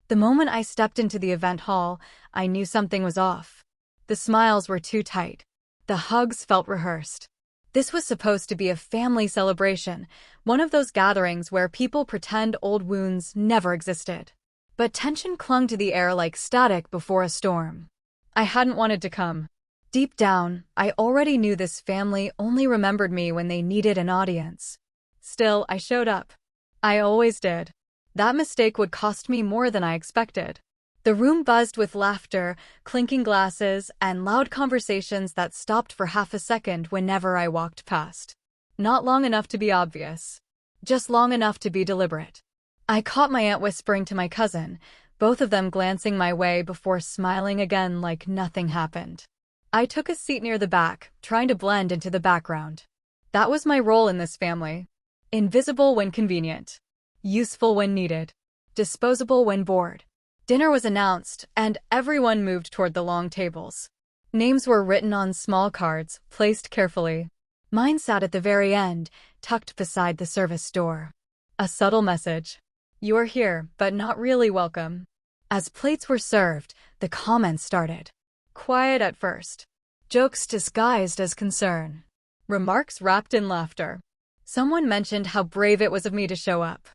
The moment I stepped into the event hall, I knew something was off. The smiles were too tight. The hugs felt rehearsed. This was supposed to be a family celebration, one of those gatherings where people pretend old wounds never existed. But tension clung to the air like static before a storm. I hadn't wanted to come. Deep down, I already knew this family only remembered me when they needed an audience. Still, I showed up. I always did. That mistake would cost me more than I expected. The room buzzed with laughter, clinking glasses, and loud conversations that stopped for half a second whenever I walked past. Not long enough to be obvious. Just long enough to be deliberate. I caught my aunt whispering to my cousin, both of them glancing my way before smiling again like nothing happened. I took a seat near the back, trying to blend into the background. That was my role in this family. Invisible when convenient. Useful when needed. Disposable when bored. Dinner was announced, and everyone moved toward the long tables. Names were written on small cards, placed carefully. Mine sat at the very end, tucked beside the service door. A subtle message. You are here, but not really welcome. As plates were served, the comments started. Quiet at first. Jokes disguised as concern. Remarks wrapped in laughter. Someone mentioned how brave it was of me to show up.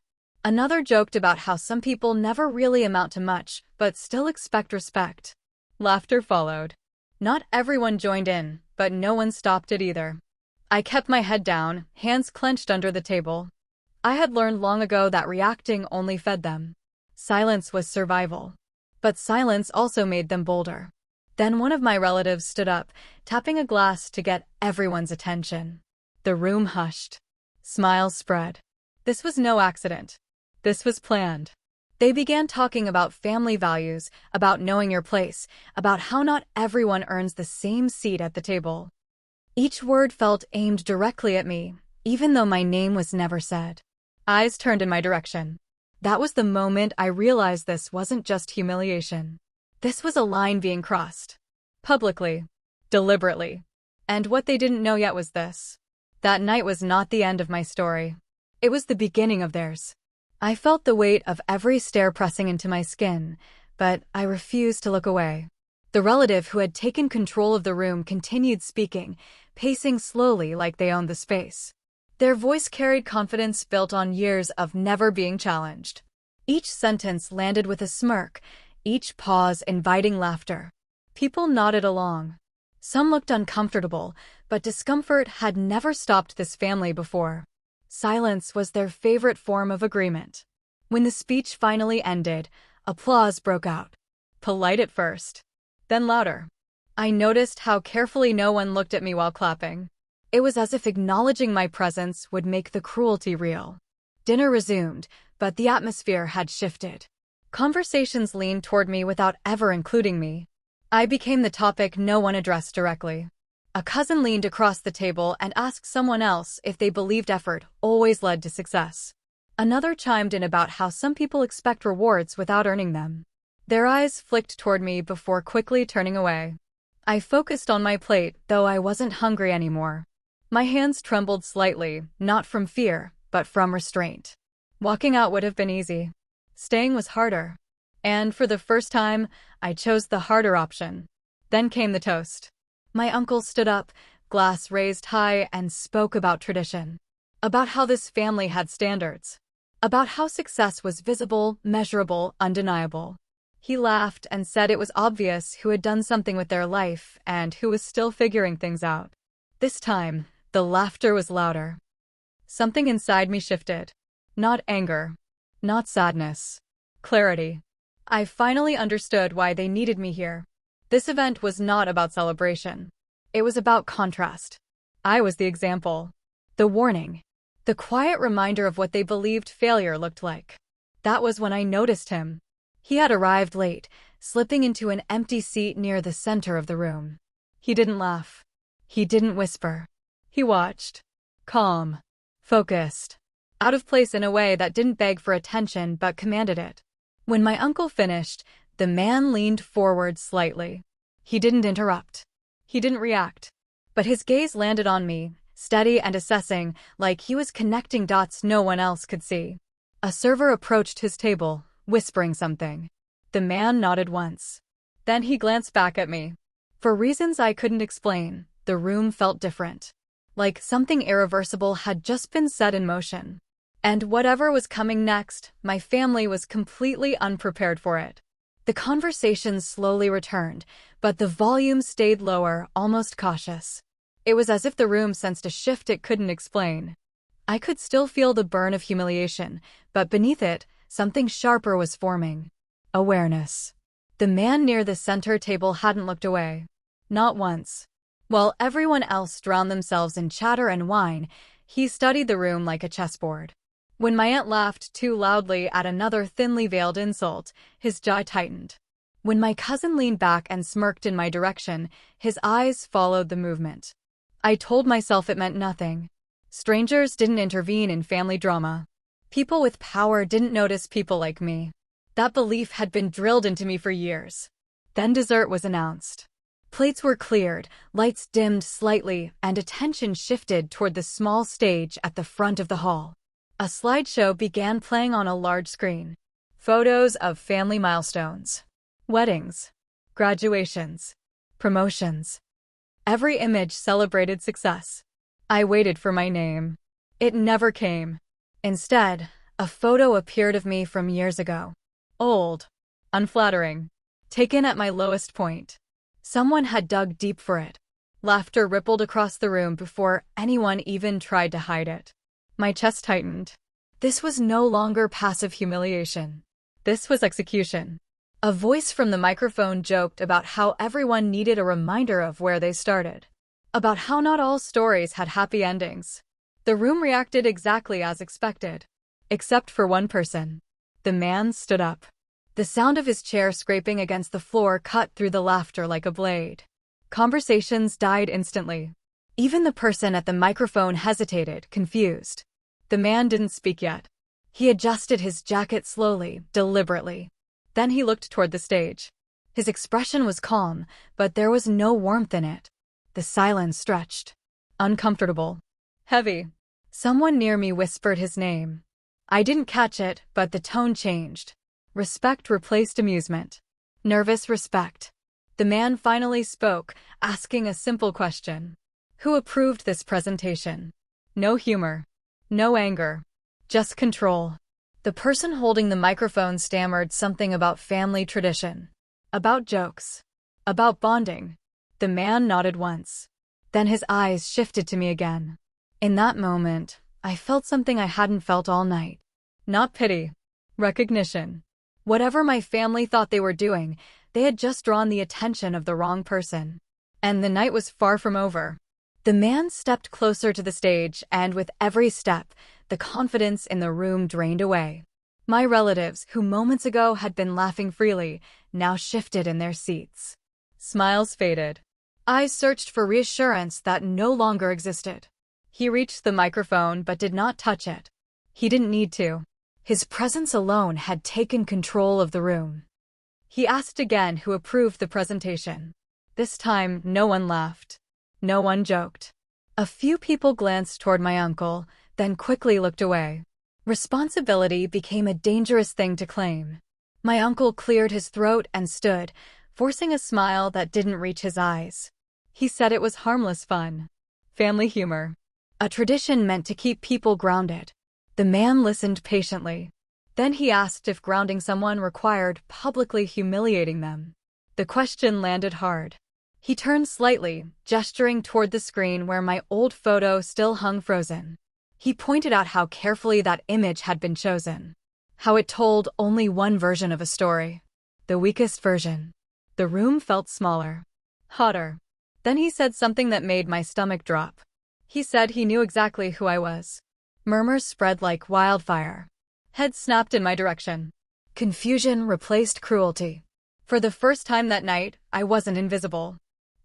Another joked about how some people never really amount to much, but still expect respect. Laughter followed. Not everyone joined in, but no one stopped it either. I kept my head down, hands clenched under the table. I had learned long ago that reacting only fed them. Silence was survival. But silence also made them bolder. Then one of my relatives stood up, tapping a glass to get everyone's attention. The room hushed. Smiles spread. This was no accident. This was planned. They began talking about family values, about knowing your place, about how not everyone earns the same seat at the table. Each word felt aimed directly at me, even though my name was never said. Eyes turned in my direction. That was the moment I realized this wasn't just humiliation. This was a line being crossed. Publicly. Deliberately. And what they didn't know yet was this. That night was not the end of my story. It was the beginning of theirs. I felt the weight of every stare pressing into my skin, but I refused to look away. The relative who had taken control of the room continued speaking, pacing slowly like they owned the space. Their voice carried confidence built on years of never being challenged. Each sentence landed with a smirk, each pause inviting laughter. People nodded along. Some looked uncomfortable, but discomfort had never stopped this family before. Silence was their favorite form of agreement. When the speech finally ended, applause broke out. Polite at first, then louder. I noticed how carefully no one looked at me while clapping. It was as if acknowledging my presence would make the cruelty real. Dinner resumed, but the atmosphere had shifted. Conversations leaned toward me without ever including me. I became the topic no one addressed directly. A cousin leaned across the table and asked someone else if they believed effort always led to success. Another chimed in about how some people expect rewards without earning them. Their eyes flicked toward me before quickly turning away. I focused on my plate, though I wasn't hungry anymore. My hands trembled slightly, not from fear, but from restraint. Walking out would have been easy. Staying was harder. And for the first time, I chose the harder option. Then came the toast. My uncle stood up, glass raised high, and spoke about tradition. About how this family had standards. About how success was visible, measurable, undeniable. He laughed and said it was obvious who had done something with their life and who was still figuring things out. This time, the laughter was louder. Something inside me shifted. Not anger. Not sadness. Clarity. I finally understood why they needed me here. This event was not about celebration. It was about contrast. I was the example. The warning. The quiet reminder of what they believed failure looked like. That was when I noticed him. He had arrived late, slipping into an empty seat near the center of the room. He didn't laugh. He didn't whisper. He watched. Calm. Focused. Out of place in a way that didn't beg for attention but commanded it. When my uncle finished, the man leaned forward slightly. He didn't interrupt. He didn't react. But his gaze landed on me, steady and assessing, like he was connecting dots no one else could see. A server approached his table, whispering something. The man nodded once. Then he glanced back at me. For reasons I couldn't explain, the room felt different. Like something irreversible had just been set in motion. And whatever was coming next, my family was completely unprepared for it. The conversation slowly returned, but the volume stayed lower, almost cautious. It was as if the room sensed a shift it couldn't explain. I could still feel the burn of humiliation, but beneath it, something sharper was forming. Awareness. The man near the center table hadn't looked away. Not once. While everyone else drowned themselves in chatter and wine, he studied the room like a chessboard. When my aunt laughed too loudly at another thinly veiled insult, his jaw tightened. When my cousin leaned back and smirked in my direction, his eyes followed the movement. I told myself it meant nothing. Strangers didn't intervene in family drama. People with power didn't notice people like me. That belief had been drilled into me for years. Then dessert was announced. Plates were cleared, lights dimmed slightly, and attention shifted toward the small stage at the front of the hall. A slideshow began playing on a large screen. Photos of family milestones. Weddings. Graduations. Promotions. Every image celebrated success. I waited for my name. It never came. Instead, a photo appeared of me from years ago. Old. Unflattering. Taken at my lowest point. Someone had dug deep for it. Laughter rippled across the room before anyone even tried to hide it. My chest tightened. This was no longer passive humiliation. This was execution. A voice from the microphone joked about how everyone needed a reminder of where they started. About how not all stories had happy endings. The room reacted exactly as expected. Except for one person. The man stood up. The sound of his chair scraping against the floor cut through the laughter like a blade. Conversations died instantly. Even the person at the microphone hesitated, confused. The man didn't speak yet. He adjusted his jacket slowly, deliberately. Then he looked toward the stage. His expression was calm, but there was no warmth in it. The silence stretched. Uncomfortable. Heavy. Someone near me whispered his name. I didn't catch it, but the tone changed. Respect replaced amusement. Nervous respect. The man finally spoke, asking a simple question. Who approved this presentation? No humor. No anger. Just control. The person holding the microphone stammered something about family tradition. About jokes. About bonding. The man nodded once. Then his eyes shifted to me again. In that moment, I felt something I hadn't felt all night. Not pity. Recognition. Whatever my family thought they were doing, they had just drawn the attention of the wrong person. And the night was far from over. The man stepped closer to the stage, and with every step, the confidence in the room drained away. My relatives, who moments ago had been laughing freely, now shifted in their seats. Smiles faded. Eyes searched for reassurance that no longer existed. He reached the microphone but did not touch it. He didn't need to. His presence alone had taken control of the room. He asked again who approved the presentation. This time, no one laughed. No one joked. A few people glanced toward my uncle, then quickly looked away. Responsibility became a dangerous thing to claim. My uncle cleared his throat and stood, forcing a smile that didn't reach his eyes. He said it was harmless fun. Family humor. A tradition meant to keep people grounded. The man listened patiently. Then he asked if grounding someone required publicly humiliating them. The question landed hard. He turned slightly, gesturing toward the screen where my old photo still hung frozen. He pointed out how carefully that image had been chosen. How it told only one version of a story. The weakest version. The room felt smaller. Hotter. Then he said something that made my stomach drop. He said he knew exactly who I was. Murmurs spread like wildfire. Heads snapped in my direction. Confusion replaced cruelty. For the first time that night, I wasn't invisible.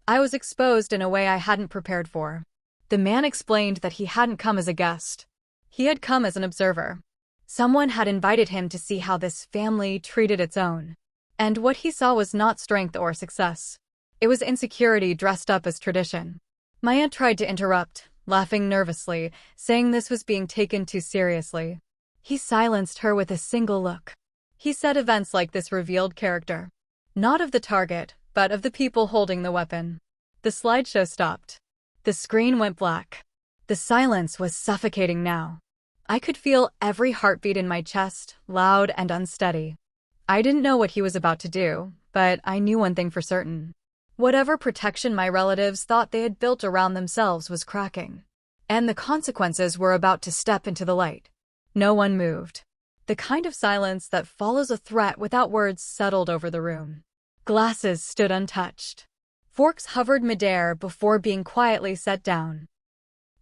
I was exposed in a way I hadn't prepared for. The man explained that he hadn't come as a guest. He had come as an observer. Someone had invited him to see how this family treated its own. And what he saw was not strength or success. It was insecurity dressed up as tradition. My aunt tried to interrupt, laughing nervously, saying this was being taken too seriously. He silenced her with a single look. He said events like this revealed character. Not of the target, but of the people holding the weapon. The slideshow stopped. The screen went black. The silence was suffocating now. I could feel every heartbeat in my chest, loud and unsteady. I didn't know what he was about to do, but I knew one thing for certain. Whatever protection my relatives thought they had built around themselves was cracking. And the consequences were about to step into the light. No one moved. The kind of silence that follows a threat without words settled over the room. Glasses stood untouched. Forks hovered midair before being quietly set down.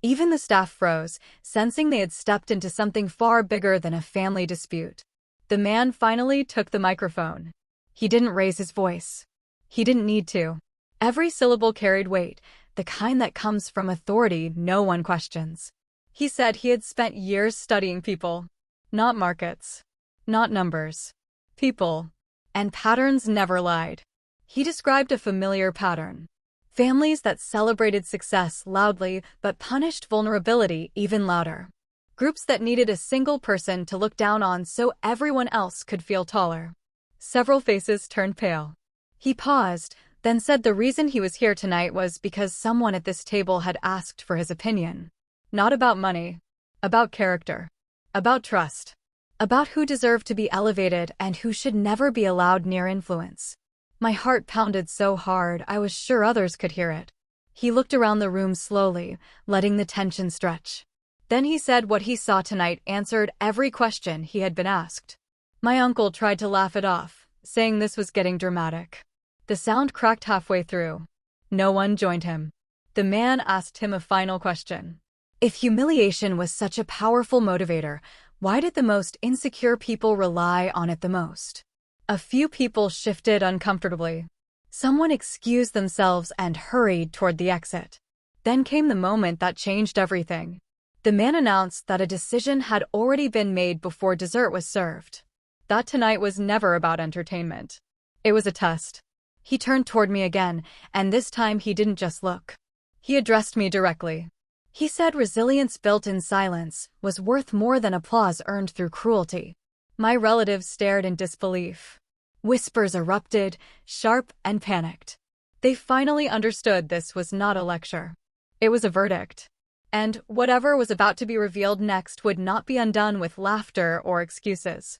Even the staff froze, sensing they had stepped into something far bigger than a family dispute. The man finally took the microphone. He didn't raise his voice. He didn't need to. Every syllable carried weight, the kind that comes from authority no one questions. He said he had spent years studying people. Not markets. Not numbers. People. And patterns never lied. He described a familiar pattern. Families that celebrated success loudly but punished vulnerability even louder. Groups that needed a single person to look down on so everyone else could feel taller. Several faces turned pale. He paused, then said the reason he was here tonight was because someone at this table had asked for his opinion. Not about money. About character. About trust. About who deserved to be elevated and who should never be allowed near influence. My heart pounded so hard I was sure others could hear it. He looked around the room slowly, letting the tension stretch. Then he said what he saw tonight answered every question he had been asked. My uncle tried to laugh it off, saying this was getting dramatic. The sound cracked halfway through. No one joined him. The man asked him a final question. If humiliation was such a powerful motivator, why did the most insecure people rely on it the most? A few people shifted uncomfortably. Someone excused themselves and hurried toward the exit. Then came the moment that changed everything. The man announced that a decision had already been made before dessert was served. That tonight was never about entertainment. It was a test. He turned toward me again, and this time he didn't just look. He addressed me directly. He said resilience built in silence was worth more than applause earned through cruelty. My relatives stared in disbelief. Whispers erupted, sharp and panicked. They finally understood this was not a lecture. It was a verdict. And whatever was about to be revealed next would not be undone with laughter or excuses.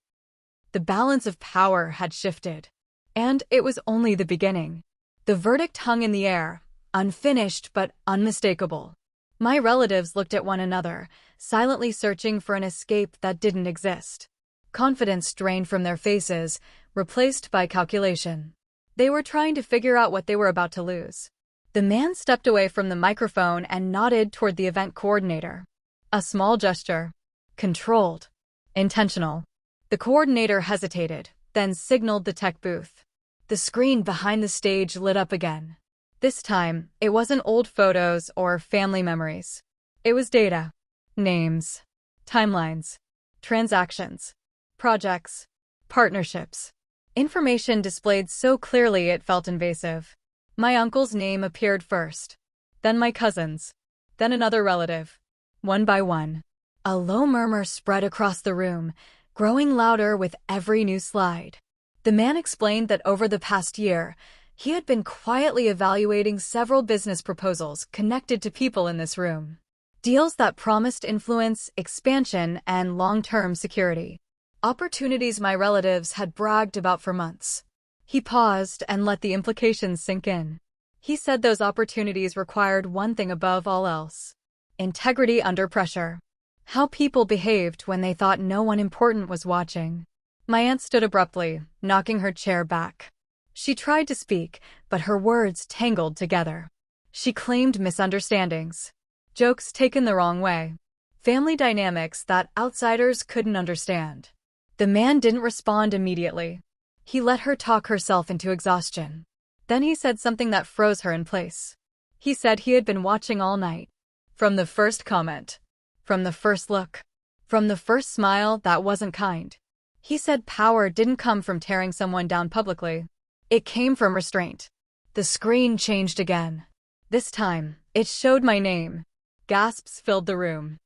The balance of power had shifted. And it was only the beginning. The verdict hung in the air, unfinished but unmistakable. My relatives looked at one another, silently searching for an escape that didn't exist. Confidence drained from their faces, replaced by calculation. They were trying to figure out what they were about to lose. The man stepped away from the microphone and nodded toward the event coordinator. A small gesture. Controlled. Intentional. The coordinator hesitated, then signaled the tech booth. The screen behind the stage lit up again. This time, it wasn't old photos or family memories. It was data. Names. Timelines. Transactions. Projects. Partnerships. Information displayed so clearly it felt invasive. My uncle's name appeared first. Then my cousin's. Then another relative. One by one. A low murmur spread across the room, growing louder with every new slide. The man explained that over the past year, he had been quietly evaluating several business proposals connected to people in this room. Deals that promised influence, expansion, and long-term security. Opportunities my relatives had bragged about for months. He paused and let the implications sink in. He said those opportunities required one thing above all else. Integrity under pressure. How people behaved when they thought no one important was watching. My aunt stood abruptly, knocking her chair back. She tried to speak, but her words tangled together. She claimed misunderstandings. Jokes taken the wrong way. Family dynamics that outsiders couldn't understand. The man didn't respond immediately. He let her talk herself into exhaustion. Then he said something that froze her in place. He said he had been watching all night. From the first comment. From the first look. From the first smile that wasn't kind. He said power didn't come from tearing someone down publicly. It came from restraint. The screen changed again. This time, it showed my name. Gasps filled the room.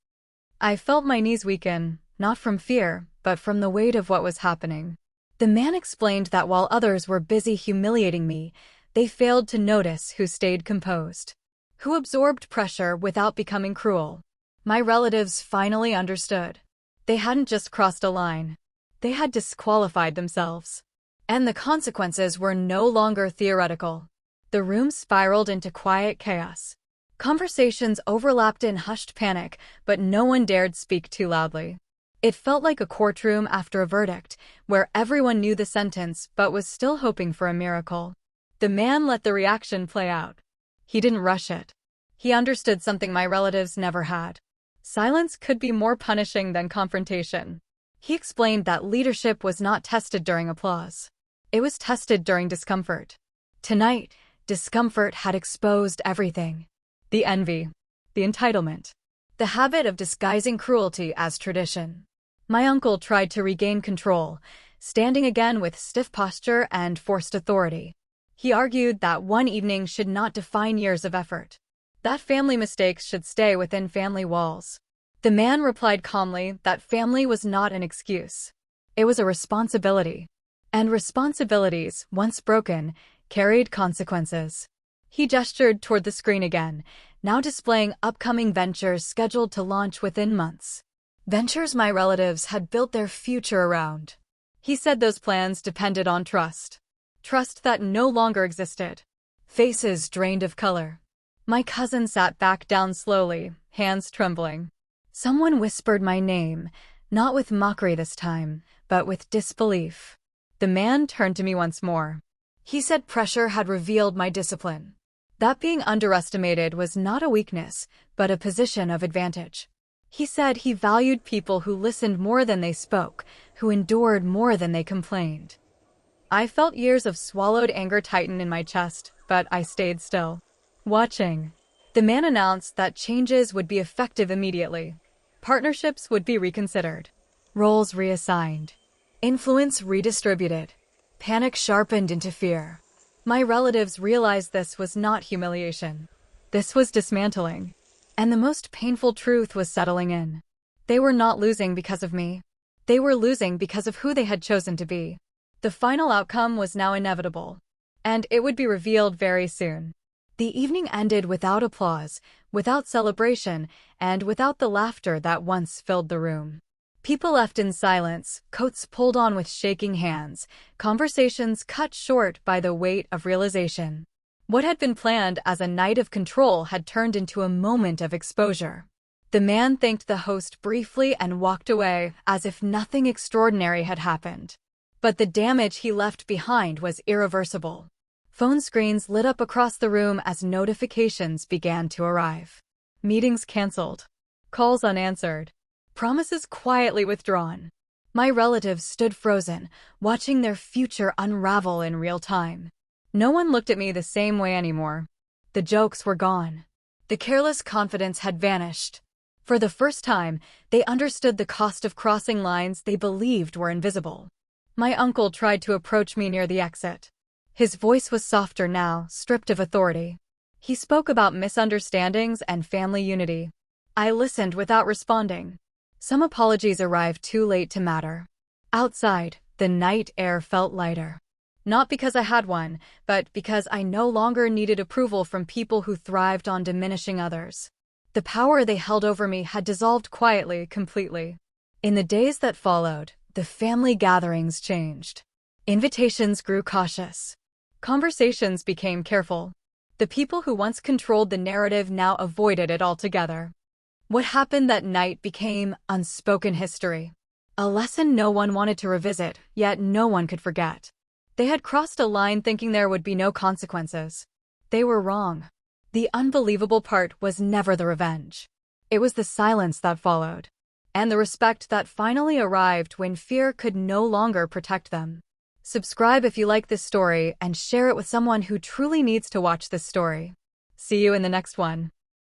I felt my knees weaken, not from fear, but from the weight of what was happening. The man explained that while others were busy humiliating me, they failed to notice who stayed composed, who absorbed pressure without becoming cruel. My relatives finally understood. They hadn't just crossed a line. They had disqualified themselves. And the consequences were no longer theoretical. The room spiraled into quiet chaos. Conversations overlapped in hushed panic, but no one dared speak too loudly. It felt like a courtroom after a verdict, where everyone knew the sentence but was still hoping for a miracle. The man let the reaction play out. He didn't rush it. He understood something my relatives never had. Silence could be more punishing than confrontation. He explained that leadership was not tested during applause. It was tested during discomfort. Tonight, discomfort had exposed everything. The envy, the entitlement, the habit of disguising cruelty as tradition. My uncle tried to regain control, standing again with stiff posture and forced authority. He argued that one evening should not define years of effort, that family mistakes should stay within family walls. The man replied calmly that family was not an excuse. It was a responsibility. And responsibilities, once broken, carried consequences. He gestured toward the screen again, now displaying upcoming ventures scheduled to launch within months. Ventures my relatives had built their future around. He said those plans depended on trust. Trust that no longer existed. Faces drained of color. My cousin sat back down slowly, hands trembling. Someone whispered my name, not with mockery this time, but with disbelief. The man turned to me once more. He said pressure had revealed my discipline. That being underestimated was not a weakness, but a position of advantage. He said he valued people who listened more than they spoke, who endured more than they complained. I felt years of swallowed anger tighten in my chest, but I stayed still, watching. The man announced that changes would be effective immediately. Partnerships would be reconsidered. Roles reassigned. Influence redistributed. Panic sharpened into fear. My relatives realized this was not humiliation. This was dismantling. And the most painful truth was settling in. They were not losing because of me. They were losing because of who they had chosen to be. The final outcome was now inevitable. And it would be revealed very soon. The evening ended without applause, without celebration, and without the laughter that once filled the room. People left in silence, coats pulled on with shaking hands, conversations cut short by the weight of realization. What had been planned as a night of control had turned into a moment of exposure. The man thanked the host briefly and walked away as if nothing extraordinary had happened. But the damage he left behind was irreversible. Phone screens lit up across the room as notifications began to arrive. Meetings canceled. Calls unanswered. Promises quietly withdrawn. My relatives stood frozen, watching their future unravel in real time. No one looked at me the same way anymore. The jokes were gone. The careless confidence had vanished. For the first time, they understood the cost of crossing lines they believed were invisible. My uncle tried to approach me near the exit. His voice was softer now, stripped of authority. He spoke about misunderstandings and family unity. I listened without responding. Some apologies arrived too late to matter. Outside, the night air felt lighter. Not because I had one, but because I no longer needed approval from people who thrived on diminishing others. The power they held over me had dissolved quietly, completely. In the days that followed, the family gatherings changed. Invitations grew cautious. Conversations became careful. The people who once controlled the narrative now avoided it altogether. What happened that night became unspoken history. A lesson no one wanted to revisit, yet no one could forget. They had crossed a line thinking there would be no consequences. They were wrong. The unbelievable part was never the revenge. It was the silence that followed. And the respect that finally arrived when fear could no longer protect them. Subscribe if you like this story and share it with someone who truly needs to watch this story. See you in the next one.